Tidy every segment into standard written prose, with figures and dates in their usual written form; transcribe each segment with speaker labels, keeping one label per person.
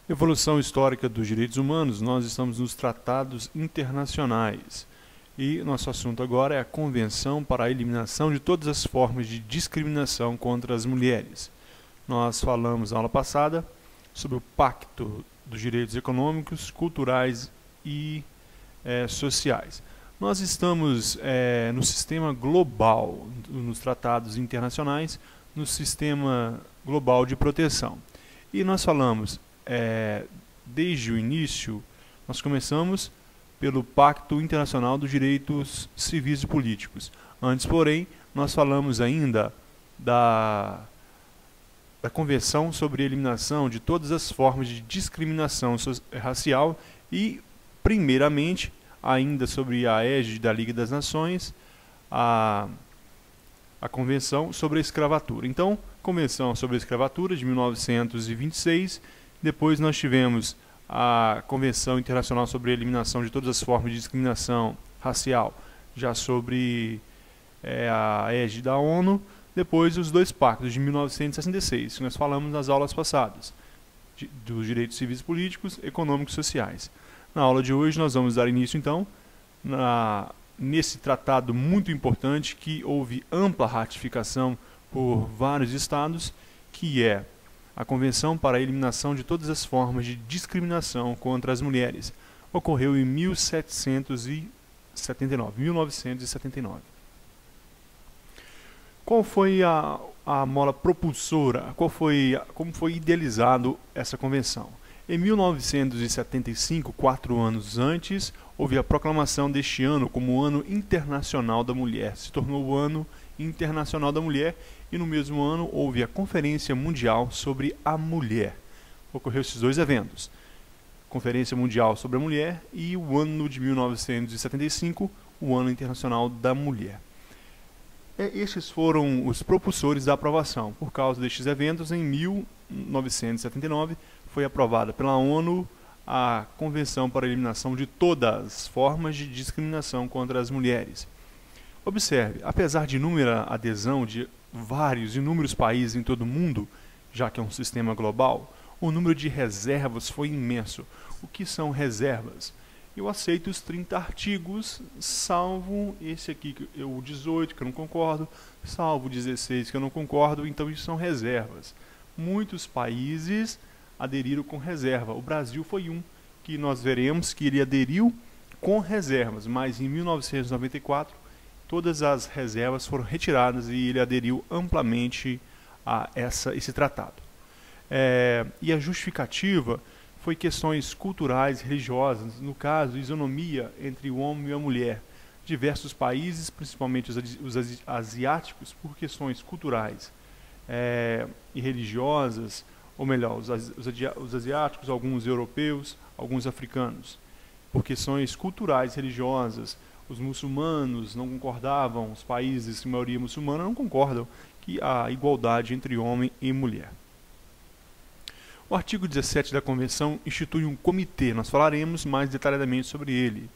Speaker 1: Evolução histórica dos direitos humanos, nós estamos nos tratados internacionais. E nosso assunto agora é a Convenção para a Eliminação de todas as formas de discriminação contra as mulheres. Nós falamos na aula passada sobre o Pacto dos Direitos Econômicos, Culturais e Sociais. Nós estamos no sistema global, nos tratados internacionais, no sistema global de proteção. E nós falamos, desde o início, nós começamos pelo Pacto Internacional dos Direitos Civis e Políticos. Antes, porém, nós falamos ainda da Convenção sobre a Eliminação de todas as formas de discriminação racial e, primeiramente, ainda sobre a égide da Liga das Nações, a Convenção sobre a Escravatura. Então, Convenção sobre a Escravatura de 1926, depois nós tivemos a Convenção Internacional sobre a Eliminação de todas as formas de discriminação racial, já sobre a égide da ONU, depois os dois pactos de 1966, que nós falamos nas aulas passadas, dos direitos civis e políticos, econômicos e sociais. Na aula de hoje nós vamos dar início, então, nesse tratado muito importante que houve ampla ratificação por vários estados, que é a Convenção para a Eliminação de todas as formas de discriminação contra as mulheres. Ocorreu em 1979. Qual foi a mola propulsora? Como foi idealizado essa convenção? Em 1975, 4 anos antes, houve a proclamação deste ano como o Ano Internacional da Mulher. Se tornou o Ano Internacional da Mulher e no mesmo ano houve a Conferência Mundial sobre a Mulher. Ocorreu esses dois eventos. Conferência Mundial sobre a Mulher e o ano de 1975, o Ano Internacional da Mulher. Estes foram os propulsores da aprovação. Por causa destes eventos, em 1979, foi aprovada pela ONU a Convenção para a Eliminação de todas as formas de discriminação contra as mulheres. Observe, apesar de inúmera adesão de vários inúmeros países em todo o mundo, já que é um sistema global, o número de reservas foi imenso. O que são reservas? Eu aceito os 30 artigos, salvo esse aqui, o 18, que eu não concordo, salvo o 16, que eu não concordo, então isso são reservas. Muitos países aderiram com reserva. O Brasil foi um que nós veremos que ele aderiu com reservas, mas em 1994 todas as reservas foram retiradas e ele aderiu amplamente a esse tratado. E a justificativa foi questões culturais, religiosas, no caso, isonomia entre o homem e a mulher. Diversos países, principalmente os asiáticos, por questões culturais e religiosas, ou melhor, os asiáticos, alguns europeus, alguns africanos, por questões culturais, religiosas. Os muçulmanos não concordavam, os países de maioria muçulmana não concordam que há igualdade entre homem e mulher. O artigo 17 da Convenção institui um comitê, nós falaremos mais detalhadamente sobre ele,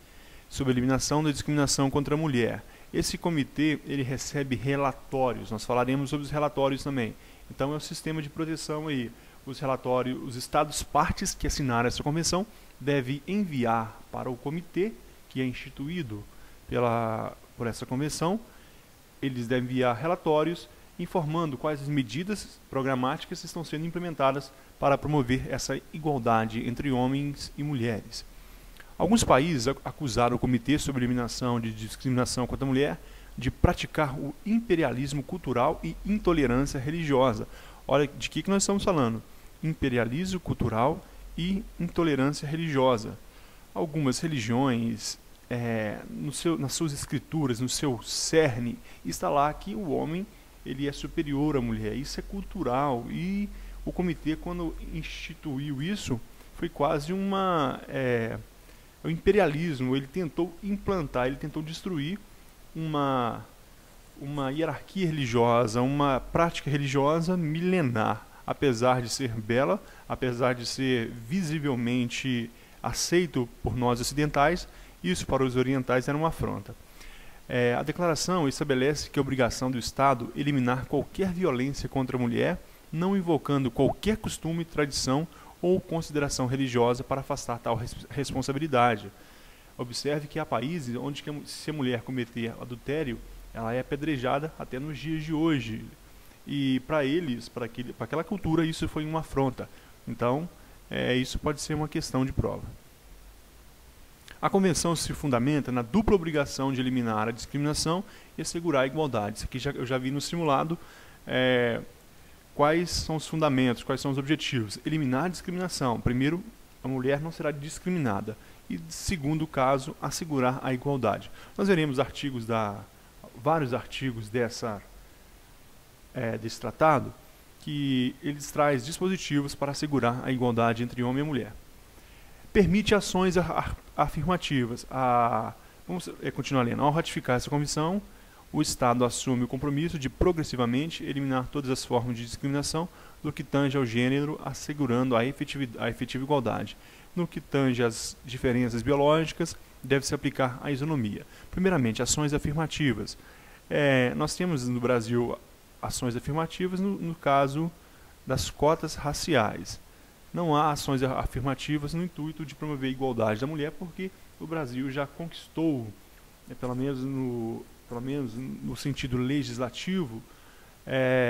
Speaker 1: sobre a eliminação da discriminação contra a mulher. Esse comitê, ele recebe relatórios, nós falaremos sobre os relatórios também. Então é o sistema de proteção aí. Os relatórios, os estados partes que assinaram essa convenção devem enviar para o comitê que é instituído por essa convenção. Eles devem enviar relatórios informando quais as medidas programáticas estão sendo implementadas para promover essa igualdade entre homens e mulheres. Alguns países acusaram o Comitê sobre Eliminação de Discriminação contra a Mulher de praticar o imperialismo cultural e intolerância religiosa. Olha de que nós estamos falando. Imperialismo cultural e intolerância religiosa. Algumas religiões, nas suas escrituras, no seu cerne, está lá que o homem ele é superior à mulher. Isso é cultural. E o comitê, quando instituiu isso, foi quase o imperialismo. Ele tentou implantar, ele tentou destruir uma hierarquia religiosa, uma prática religiosa milenar. Apesar de ser bela, apesar de ser visivelmente aceito por nós ocidentais, isso para os orientais era uma afronta. A declaração estabelece que é obrigação do Estado eliminar qualquer violência contra a mulher, não invocando qualquer costume, tradição ou consideração religiosa para afastar tal responsabilidade. Observe que há países onde se a mulher cometer adultério, ela é apedrejada até nos dias de hoje. E para eles, para aquela cultura, isso foi uma afronta. Então, isso pode ser uma questão de prova. A Convenção se fundamenta na dupla obrigação de eliminar a discriminação e assegurar a igualdade. Isso aqui eu já vi no simulado. Quais são os fundamentos, quais são os objetivos? Eliminar a discriminação. Primeiro, a mulher não será discriminada. E, segundo caso, assegurar a igualdade. Nós veremos vários artigos desse tratado, que eles trazem dispositivos para assegurar a igualdade entre homem e mulher. Permite ações afirmativas. Vamos continuar lendo. Ao ratificar essa convenção, o Estado assume o compromisso de progressivamente eliminar todas as formas de discriminação no que tange ao gênero, assegurando a efetiva igualdade. No que tange às diferenças biológicas, deve-se aplicar a isonomia. Primeiramente, ações afirmativas. Nós temos no Brasil ações afirmativas no caso das cotas raciais. Não há ações afirmativas no intuito de promover a igualdade da mulher, porque o Brasil já conquistou, pelo menos no sentido legislativo,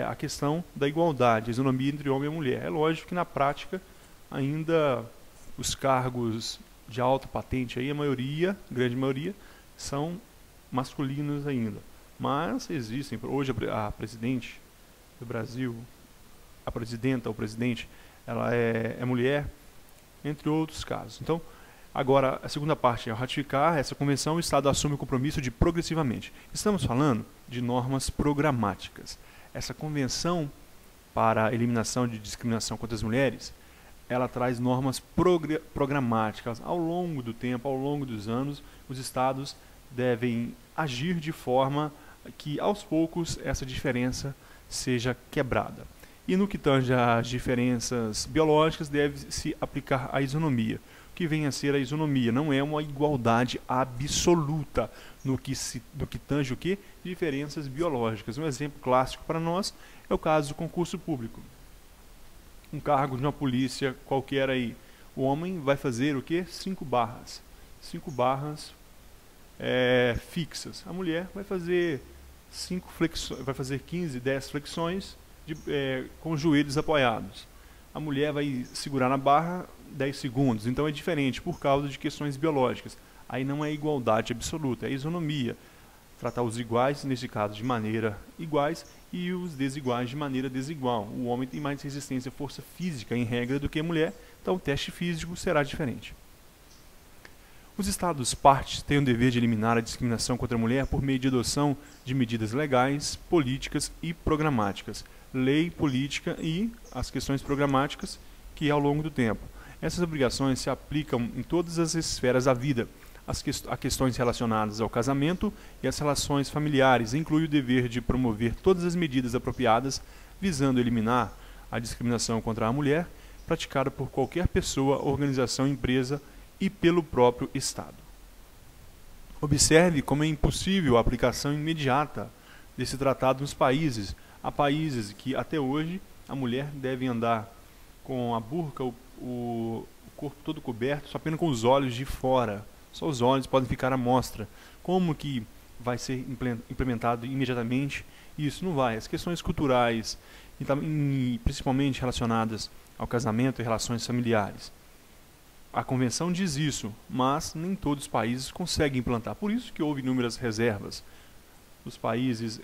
Speaker 1: a questão da igualdade, a isonomia entre homem e mulher. É lógico que na prática ainda os cargos de alta patente, aí, grande maioria, são masculinos ainda. Mas existem, hoje a presidente do Brasil, a presidenta ou presidente, ela é mulher, entre outros casos. Então, agora, a segunda parte é ratificar essa convenção, o Estado assume o compromisso de progressivamente. Estamos falando de normas programáticas. Essa convenção para a eliminação de discriminação contra as mulheres, ela traz normas programáticas. Ao longo do tempo, ao longo dos anos, os Estados devem agir de forma que, aos poucos, essa diferença seja quebrada. E no que tange às diferenças biológicas, deve-se aplicar a isonomia. O que vem a ser a isonomia? Não é uma igualdade absoluta no que tange o quê? Diferenças biológicas. Um exemplo clássico para nós é o caso do concurso público. Um cargo de uma polícia qualquer aí. O homem vai fazer o quê? 5 barras. 5 barras fixas. A mulher vai fazer 15, 10 flexões com os joelhos apoiados. A mulher vai segurar na barra 10 segundos. Então é diferente por causa de questões biológicas. Aí não é igualdade absoluta, é isonomia. Tratar os iguais, nesse caso, de maneira iguais e os desiguais de maneira desigual. O homem tem mais resistência à força física, em regra, do que a mulher, então o teste físico será diferente. Os Estados partes têm o dever de eliminar a discriminação contra a mulher por meio de adoção de medidas legais, políticas e programáticas. Lei, política e as questões programáticas que ao longo do tempo. Essas obrigações se aplicam em todas as esferas da vida. A questões relacionadas ao casamento e às relações familiares, inclui o dever de promover todas as medidas apropriadas visando eliminar a discriminação contra a mulher praticada por qualquer pessoa, organização, empresa e pelo próprio Estado. Observe como é impossível a aplicação imediata desse tratado nos países. Há países que até hoje a mulher deve andar com a burca, o corpo todo coberto, só apenas com os olhos de fora. Só os olhos podem ficar à mostra. Como que vai ser implementado imediatamente? Isso não vai. As questões culturais, principalmente relacionadas ao casamento e relações familiares. A Convenção diz isso, mas nem todos os países conseguem implantar. Por isso que houve inúmeras reservas. Os países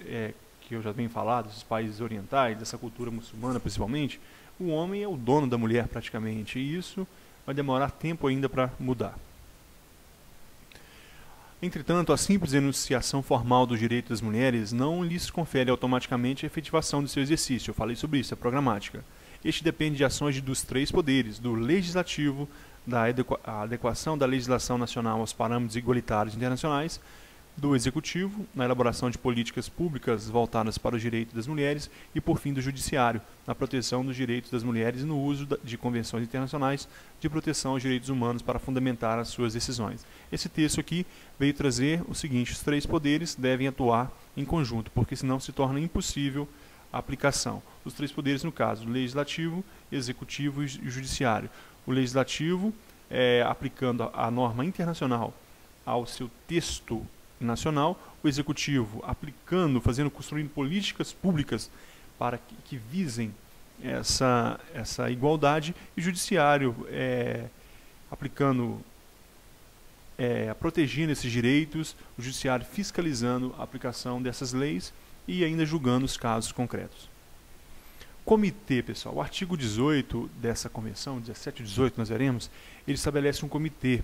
Speaker 1: que eu já venho falado, os países orientais, dessa cultura muçulmana principalmente, o homem é o dono da mulher praticamente. E isso vai demorar tempo ainda para mudar. Entretanto, a simples enunciação formal do direito das mulheres não lhes confere automaticamente a efetivação do seu exercício. Eu falei sobre isso, é programática. Este depende de ações dos 3 poderes, do legislativo, da adequação da legislação nacional aos parâmetros igualitários internacionais, do executivo, na elaboração de políticas públicas voltadas para o direito das mulheres e, por fim, do judiciário, na proteção dos direitos das mulheres e no uso de convenções internacionais de proteção aos direitos humanos para fundamentar as suas decisões. Esse texto aqui veio trazer o seguinte: os 3 poderes devem atuar em conjunto, porque senão se torna impossível a aplicação. Os três poderes, no caso, legislativo, executivo e judiciário. O legislativo, aplicando a norma internacional ao seu texto nacional, o executivo aplicando, construindo políticas públicas para que visem essa igualdade, e o judiciário aplicando, protegendo esses direitos, o judiciário fiscalizando a aplicação dessas leis e ainda julgando os casos concretos. Comitê, pessoal, o artigo 18 dessa convenção, 17 e 18 nós veremos, ele estabelece um comitê.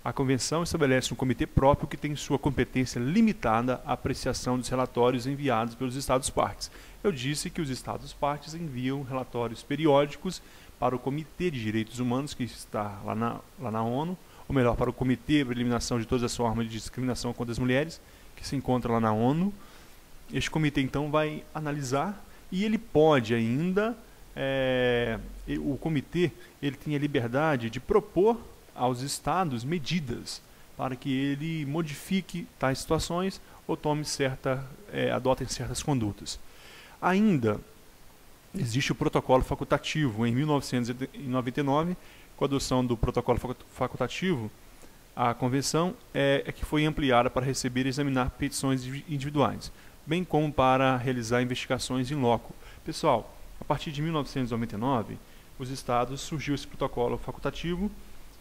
Speaker 1: A convenção estabelece um comitê próprio que tem sua competência limitada à apreciação dos relatórios enviados pelos Estados-partes. Eu disse que os Estados-partes enviam relatórios periódicos para o Comitê de Direitos Humanos, que está lá na ONU, ou melhor, para o Comitê para a Eliminação de Todas as Formas de Discriminação contra as Mulheres, que se encontra lá na ONU. Este comitê, então, vai analisar e ele pode ainda, o comitê ele tem a liberdade de propor aos estados medidas para que ele modifique tais situações ou adotem certas condutas. Ainda existe o protocolo facultativo. Em 1999, com a adoção do protocolo facultativo, a convenção que foi ampliada para receber e examinar petições individuais, bem como para realizar investigações in loco. Pessoal, a partir de 1999, surgiu esse protocolo facultativo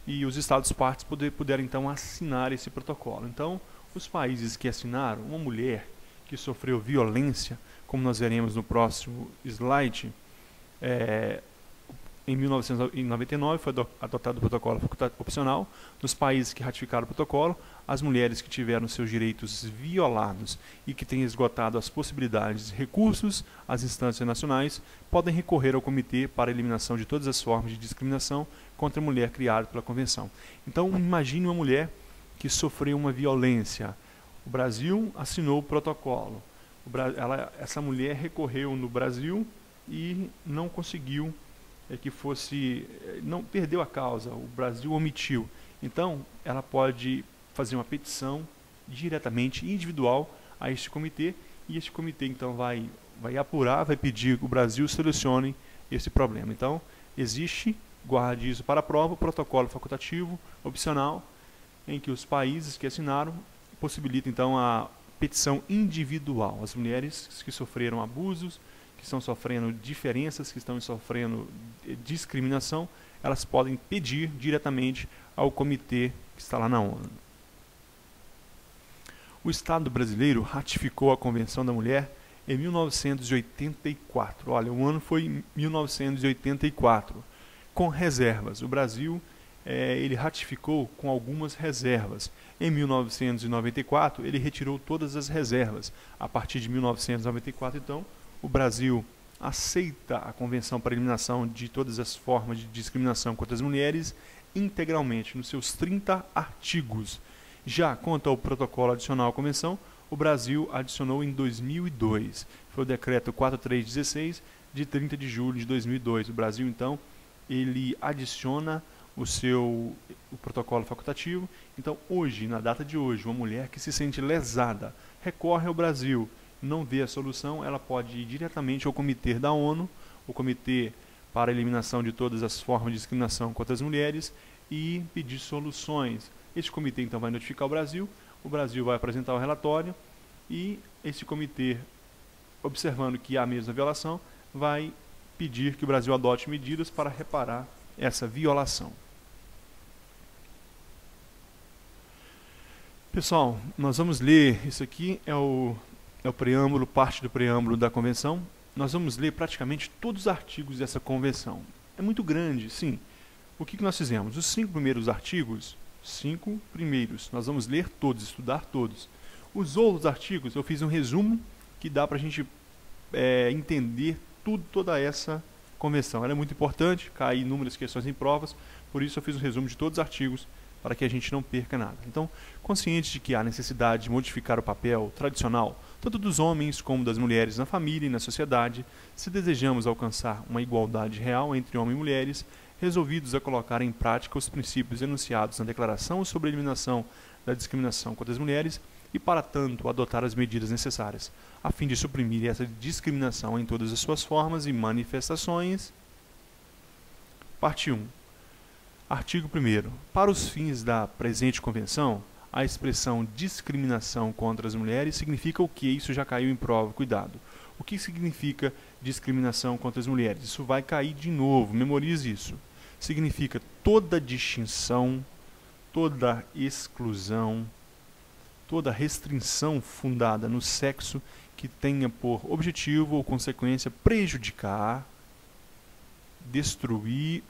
Speaker 1: e os Estados-partes puderam então assinar esse protocolo. Então, os países que assinaram, uma mulher que sofreu violência, como nós veremos no próximo slide, em 1999 foi adotado o protocolo opcional. Nos países que ratificaram o protocolo, as mulheres que tiveram seus direitos violados e que têm esgotado as possibilidades de recursos às instâncias nacionais podem recorrer ao Comitê para a Eliminação de Todas as Formas de Discriminação contra a Mulher criado pela Convenção. Então, imagine uma mulher que sofreu uma violência. O Brasil assinou o protocolo. Essa mulher recorreu no Brasil e não conseguiu não perdeu a causa, o Brasil omitiu. Então, ela pode fazer uma petição diretamente, individual, a este comitê, e este comitê então vai apurar, vai pedir que o Brasil solucione esse problema. Então, existe, guarde isso para a prova, o protocolo facultativo opcional, em que os países que assinaram possibilitam então a petição individual. As mulheres que sofreram abusos, que estão sofrendo diferenças, que estão sofrendo discriminação, elas podem pedir diretamente ao comitê que está lá na ONU. O Estado brasileiro ratificou a Convenção da Mulher em 1984. Olha, o ano foi 1984, com reservas. O Brasil ele ratificou com algumas reservas. Em 1994, ele retirou todas as reservas. A partir de 1994, então, o Brasil aceita a Convenção para a Eliminação de Todas as Formas de Discriminação contra as Mulheres integralmente, nos seus 30 artigos. Já quanto ao protocolo adicional à Convenção, o Brasil adicionou em 2002. Foi o decreto 4316, de 30 de julho de 2002. O Brasil, então, ele adiciona o protocolo facultativo. Então, hoje, na data de hoje, uma mulher que se sente lesada recorre ao Brasil, não vê a solução, ela pode ir diretamente ao comitê da ONU, o Comitê para a Eliminação de Todas as Formas de Discriminação contra as Mulheres, e pedir soluções. Este comitê então vai notificar o Brasil vai apresentar o relatório, e esse comitê, observando que há mesmo a violação, vai pedir que o Brasil adote medidas para reparar essa violação. Pessoal, nós vamos ler, isso aqui é o preâmbulo, parte do preâmbulo da Convenção. Nós vamos ler praticamente todos os artigos dessa Convenção. É muito grande, sim. O que nós fizemos? Os 5 primeiros artigos, 5 primeiros, nós vamos ler todos, estudar todos. Os outros artigos, eu fiz um resumo que dá para a gente entender toda essa Convenção. Ela é muito importante, cai inúmeras questões em provas, por isso eu fiz um resumo de todos os artigos, para que a gente não perca nada. Então, consciente de que há necessidade de modificar o papel tradicional, tanto dos homens como das mulheres na família e na sociedade, se desejamos alcançar uma igualdade real entre homens e mulheres, resolvidos a colocar em prática os princípios enunciados na Declaração sobre a Eliminação da Discriminação contra as Mulheres, e, para tanto, adotar as medidas necessárias a fim de suprimir essa discriminação em todas as suas formas e manifestações. Parte 1. Artigo 1º. Para os fins da presente convenção, a expressão discriminação contra as mulheres significa o que? Isso já caiu em prova, cuidado. O que significa discriminação contra as mulheres? Isso vai cair de novo, memorize isso. Significa toda distinção, toda exclusão, toda restrição fundada no sexo que tenha por objetivo ou consequência prejudicar, destruir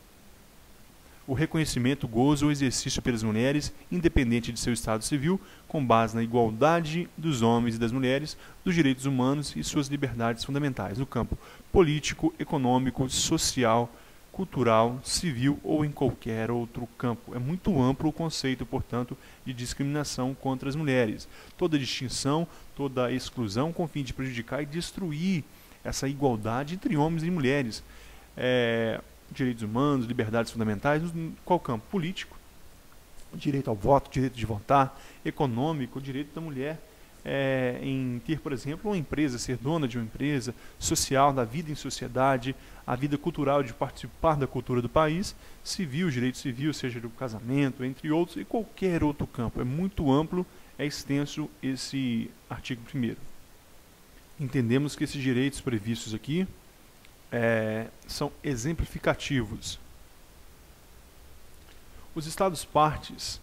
Speaker 1: o reconhecimento, gozo ou exercício pelas mulheres, independente de seu estado civil, com base na igualdade dos homens e das mulheres, dos direitos humanos e suas liberdades fundamentais, no campo político, econômico, social, cultural, civil ou em qualquer outro campo. É muito amplo o conceito, portanto, de discriminação contra as mulheres. Toda distinção, toda exclusão com o fim de prejudicar e destruir essa igualdade entre homens e mulheres. Direitos humanos, liberdades fundamentais, qual campo? Político, direito ao voto, direito de votar, econômico, direito da mulher em ter, por exemplo, uma empresa, ser dona de uma empresa, social, da vida em sociedade, a vida cultural de participar da cultura do país, civil, direito civil, seja do casamento, entre outros, e qualquer outro campo. É muito amplo, é extenso esse artigo 1º. Entendemos que esses direitos previstos aqui são exemplificativos. Os Estados-partes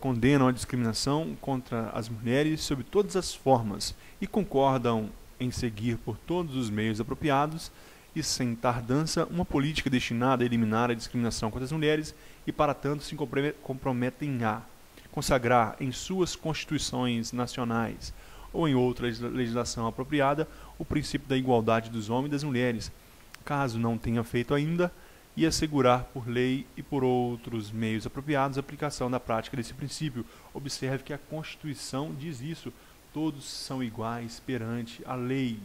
Speaker 1: condenam a discriminação contra as mulheres sob todas as formas e concordam em seguir por todos os meios apropriados e sem tardança uma política destinada a eliminar a discriminação contra as mulheres e, para tanto, se comprometem a consagrar em suas constituições nacionais ou em outra legislação apropriada o princípio da igualdade dos homens e das mulheres, caso não tenha feito ainda, e assegurar por lei e por outros meios apropriados a aplicação da prática desse princípio. Observe que a Constituição diz isso: todos são iguais perante a lei.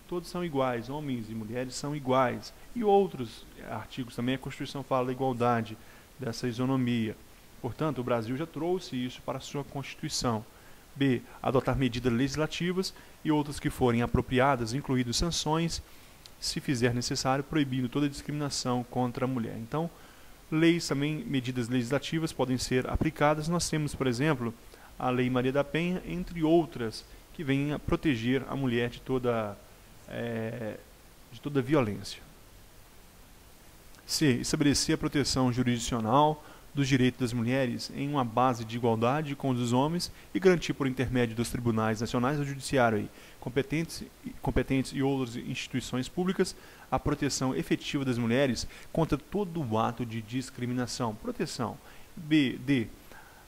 Speaker 1: Todos são iguais, homens e mulheres são iguais. E outros artigos também, a Constituição fala da igualdade, dessa isonomia. Portanto, o Brasil já trouxe isso para a sua Constituição. B. Adotar medidas legislativas e outras que forem apropriadas, incluindo sanções, se fizer necessário, proibindo toda discriminação contra a mulher. Então, leis também, medidas legislativas podem ser aplicadas. Nós temos, por exemplo, a Lei Maria da Penha, entre outras, que vêm a proteger a mulher de toda violência. C. Estabelecer a proteção jurisdicional dos direitos das mulheres em uma base de igualdade com os dos homens e garantir por intermédio dos tribunais nacionais do judiciário competentes e outras instituições públicas a proteção efetiva das mulheres contra todo o ato de discriminação. Proteção. D.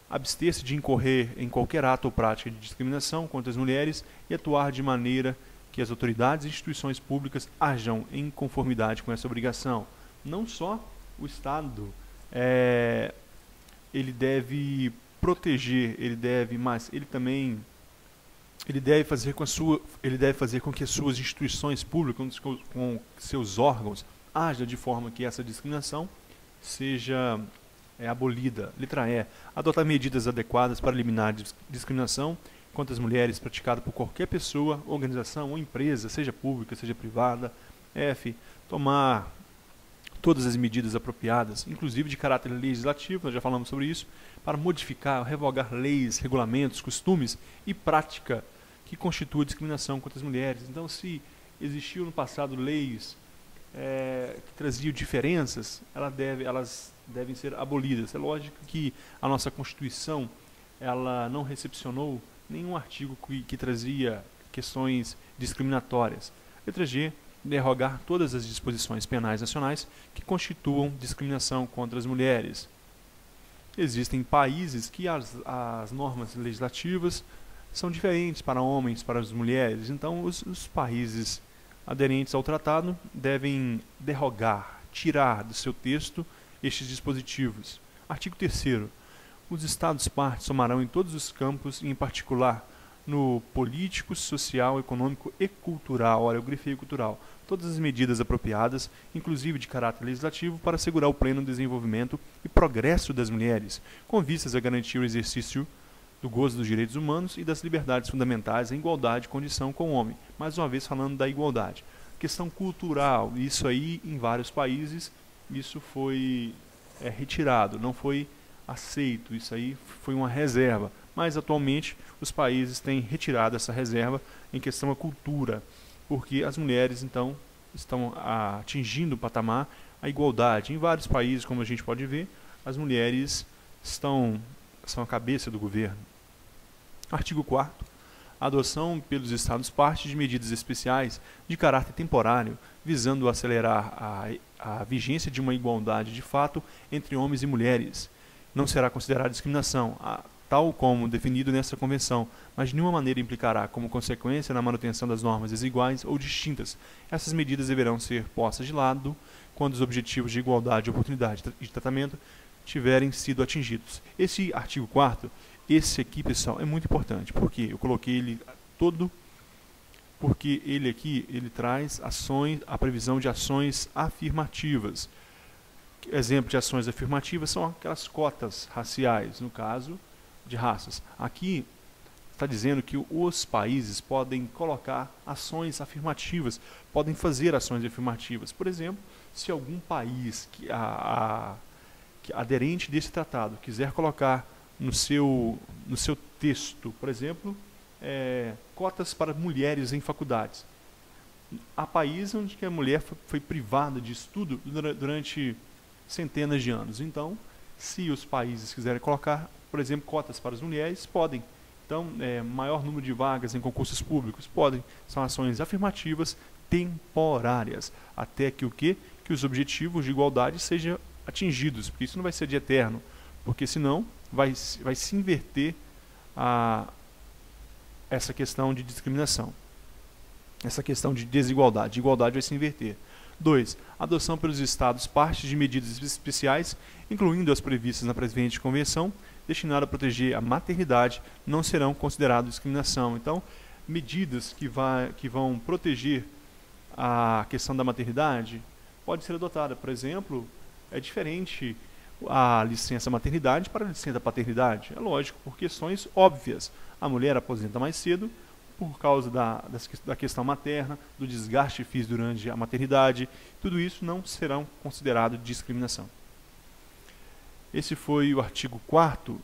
Speaker 1: Abster-se de incorrer em qualquer ato ou prática de discriminação contra as mulheres e atuar de maneira que as autoridades e instituições públicas hajam em conformidade com essa obrigação. Não só o Estado ele deve proteger, ele deve fazer com que as suas instituições públicas, com seus órgãos, hajam de forma que essa discriminação seja abolida. Letra E. Adotar medidas adequadas para eliminar a discriminação contra as mulheres praticada por qualquer pessoa, organização ou empresa, seja pública, seja privada. F. Tomar todas as medidas apropriadas, inclusive de caráter legislativo, nós já falamos sobre isso, para modificar, revogar leis, regulamentos, costumes e prática que constituam discriminação contra as mulheres. Então, se existiu no passado leis que traziam diferenças, elas devem ser abolidas. É lógico que a nossa Constituição ela não recepcionou nenhum artigo que trazia questões discriminatórias. Letra G. Derrogar todas as disposições penais nacionais que constituam discriminação contra as mulheres. Existem países que as normas legislativas são diferentes para homens, para as mulheres. Então, os países aderentes ao tratado devem derrogar, tirar do seu texto estes dispositivos. Artigo 3º. Os Estados-partes somarão em todos os campos, e em particular no político, social, econômico e cultural, olha, eu grifei cultural, todas as medidas apropriadas, inclusive de caráter legislativo, para assegurar o pleno desenvolvimento e progresso das mulheres, com vistas a garantir o exercício do gozo dos direitos humanos e das liberdades fundamentais em igualdade de condição com o homem. Mais uma vez falando da igualdade. Questão cultural, isso aí em vários países, isso foi retirado, não foi aceito, isso aí foi uma reserva. Mas atualmente os países têm retirado essa reserva em questão à cultura, porque as mulheres então estão atingindo o patamar, a igualdade. Em vários países, como a gente pode ver, as mulheres são a cabeça do governo. Artigo 4º. Adoção pelos Estados-partes de medidas especiais de caráter temporário, visando acelerar a vigência de uma igualdade de fato entre homens e mulheres. Não será considerada discriminação, tal como definido nesta convenção, mas de nenhuma maneira implicará como consequência na manutenção das normas desiguais ou distintas. Essas medidas deverão ser postas de lado quando os objetivos de igualdade de oportunidade e de tratamento tiverem sido atingidos. Esse artigo 4º, esse aqui, pessoal, é muito importante. Por quê? Eu coloquei ele todo porque ele aqui, ele traz ações, a previsão de ações afirmativas. Exemplo de ações afirmativas são aquelas cotas raciais, no caso de raças. Aqui está dizendo que os países podem colocar ações afirmativas, podem fazer ações afirmativas. Por exemplo, se algum país que aderente desse tratado quiser colocar no seu texto, por exemplo, cotas para mulheres em faculdades. Há países onde a mulher foi privada de estudo durante centenas de anos. Então, se os países quiserem colocar, por exemplo, cotas para as mulheres, podem. Então, maior número de vagas em concursos públicos, podem. São ações afirmativas temporárias, até que que os objetivos de igualdade sejam atingidos, porque isso não vai ser de eterno, porque senão vai se inverter essa questão de discriminação, essa questão de desigualdade. De igualdade vai se inverter. 2. Adoção pelos Estados-partes de medidas especiais, incluindo as previstas na presente convenção, destinadas a proteger a maternidade, não serão consideradas discriminação. Então, medidas que vão proteger a questão da maternidade pode ser adotada. Por exemplo, é diferente a licença maternidade para a licença paternidade. É lógico, por questões óbvias. A mulher aposenta mais cedo por causa da questão materna, do desgaste físico durante a maternidade. Tudo isso não serão considerados discriminação. Esse foi o artigo 4º.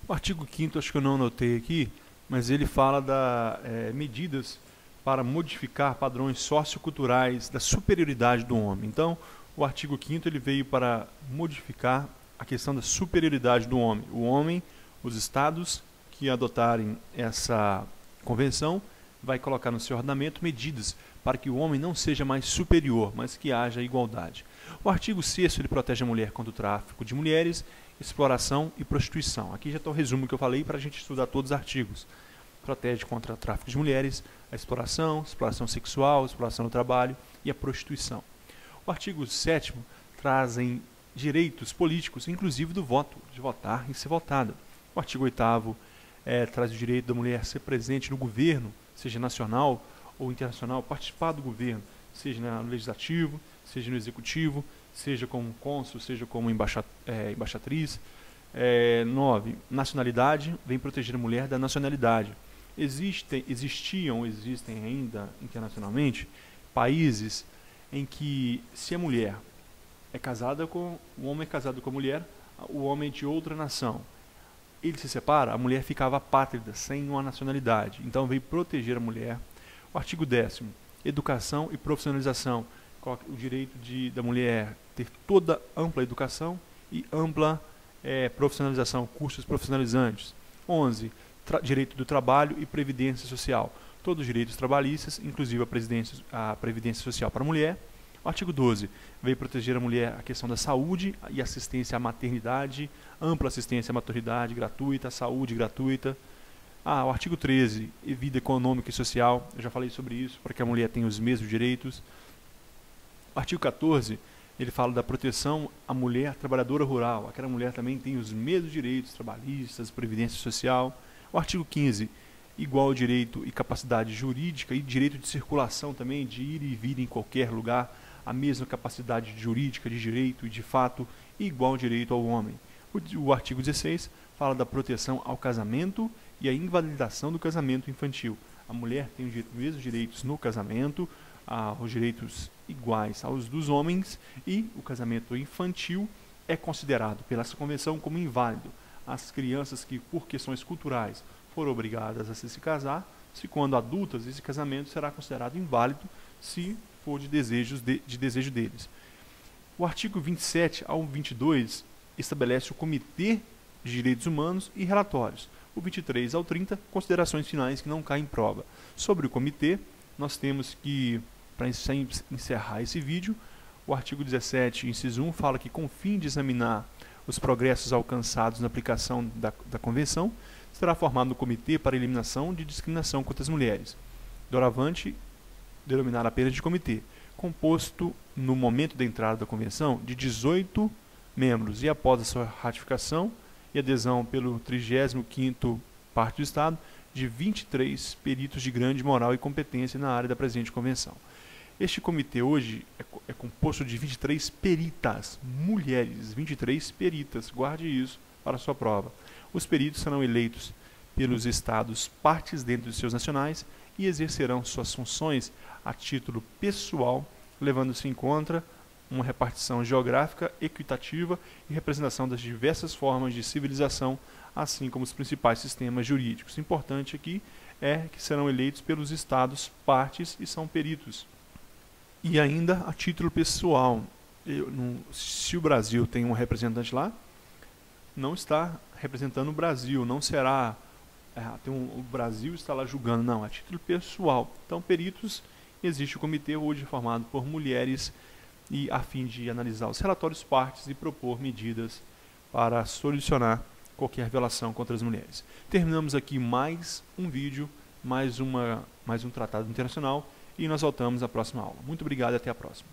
Speaker 1: O artigo 5º, acho que eu não anotei aqui, mas ele fala das medidas para modificar padrões socioculturais da superioridade do homem. Então, o artigo 5º ele veio para modificar a questão da superioridade do homem. O homem, os estados que adotarem essa convenção, vai colocar no seu ordenamento medidas para que o homem não seja mais superior, mas que haja igualdade. O artigo 6º ele protege a mulher contra o tráfico de mulheres, exploração e prostituição. Aqui já está o resumo que eu falei para a gente estudar todos os artigos. Protege contra o tráfico de mulheres, a exploração sexual, exploração do trabalho e a prostituição. O artigo 7º trazem direitos políticos, inclusive do voto, de votar e ser votada. O artigo 8º traz o direito da mulher ser presente no governo, seja nacional ou internacional, participar do governo, seja no legislativo, seja no executivo, seja como cônsul, seja como embaixatriz. 9. Nacionalidade, vem proteger a mulher da nacionalidade. Existem ainda internacionalmente países em que, se a mulher o homem é casado com a mulher, o homem é de outra nação, ele se separa, a mulher ficava apátrida, sem uma nacionalidade. Então veio proteger a mulher. O artigo 10º, educação e profissionalização, o direito da mulher ter toda ampla educação e ampla profissionalização, cursos profissionalizantes. 11. Direito do trabalho e previdência social. Todos os direitos trabalhistas, inclusive a previdência social para a mulher. O artigo 12 veio proteger a mulher a questão da saúde e assistência à maternidade, ampla assistência à maternidade gratuita, saúde gratuita. O artigo 13, vida econômica e social, eu já falei sobre isso, para que a mulher tenha os mesmos direitos. O artigo 14, ele fala da proteção à mulher trabalhadora rural, aquela mulher também tem os mesmos direitos trabalhistas, previdência social. O artigo 15, igual direito e capacidade jurídica e direito de circulação também, de ir e vir em qualquer lugar, a mesma capacidade jurídica, de direito e de fato, igual direito ao homem. O artigo 16 fala da proteção ao casamento e a invalidação do casamento infantil. A mulher tem os mesmos direitos no casamento, os direitos iguais aos dos homens, e o casamento infantil é considerado pela essa convenção como inválido. As crianças que, por questões culturais, foram obrigadas a se casar, se quando adultas, esse casamento será considerado inválido se for de desejo deles. O artigo 27 ao 22 estabelece o Comitê de Direitos Humanos e relatórios. O 23 ao 30, considerações finais que não caem em prova. Sobre o comitê, nós temos que, para encerrar esse vídeo, o artigo 17, inciso 1, fala que, com o fim de examinar os progressos alcançados na aplicação da Convenção, será formado um comitê para eliminação de discriminação contra as mulheres, doravante denominado apenas de comitê, composto, no momento da entrada da Convenção, de 18 membros, e após a sua ratificação e adesão pelo 35º parte do Estado, de 23 peritos de grande moral e competência na área da presente Convenção. Este comitê hoje é composto de 23 peritas, mulheres, 23 peritas, guarde isso para a sua prova. Os peritos serão eleitos pelos Estados partes dentro de seus nacionais e exercerão suas funções a título pessoal, levando-se em conta uma repartição geográfica equitativa e representação das diversas formas de civilização, assim como os principais sistemas jurídicos. Importante aqui é que serão eleitos pelos Estados partes e são peritos. E ainda a título pessoal, se o Brasil tem um representante lá, não está representando o Brasil, não será o Brasil está lá julgando, não, a título pessoal. Então, peritos, existe o comitê hoje formado por mulheres, e a fim de analisar os relatórios partes e propor medidas para solucionar qualquer violação contra as mulheres. Terminamos aqui mais um vídeo, mais um tratado internacional, e nós voltamos à próxima aula. Muito obrigado e até a próxima.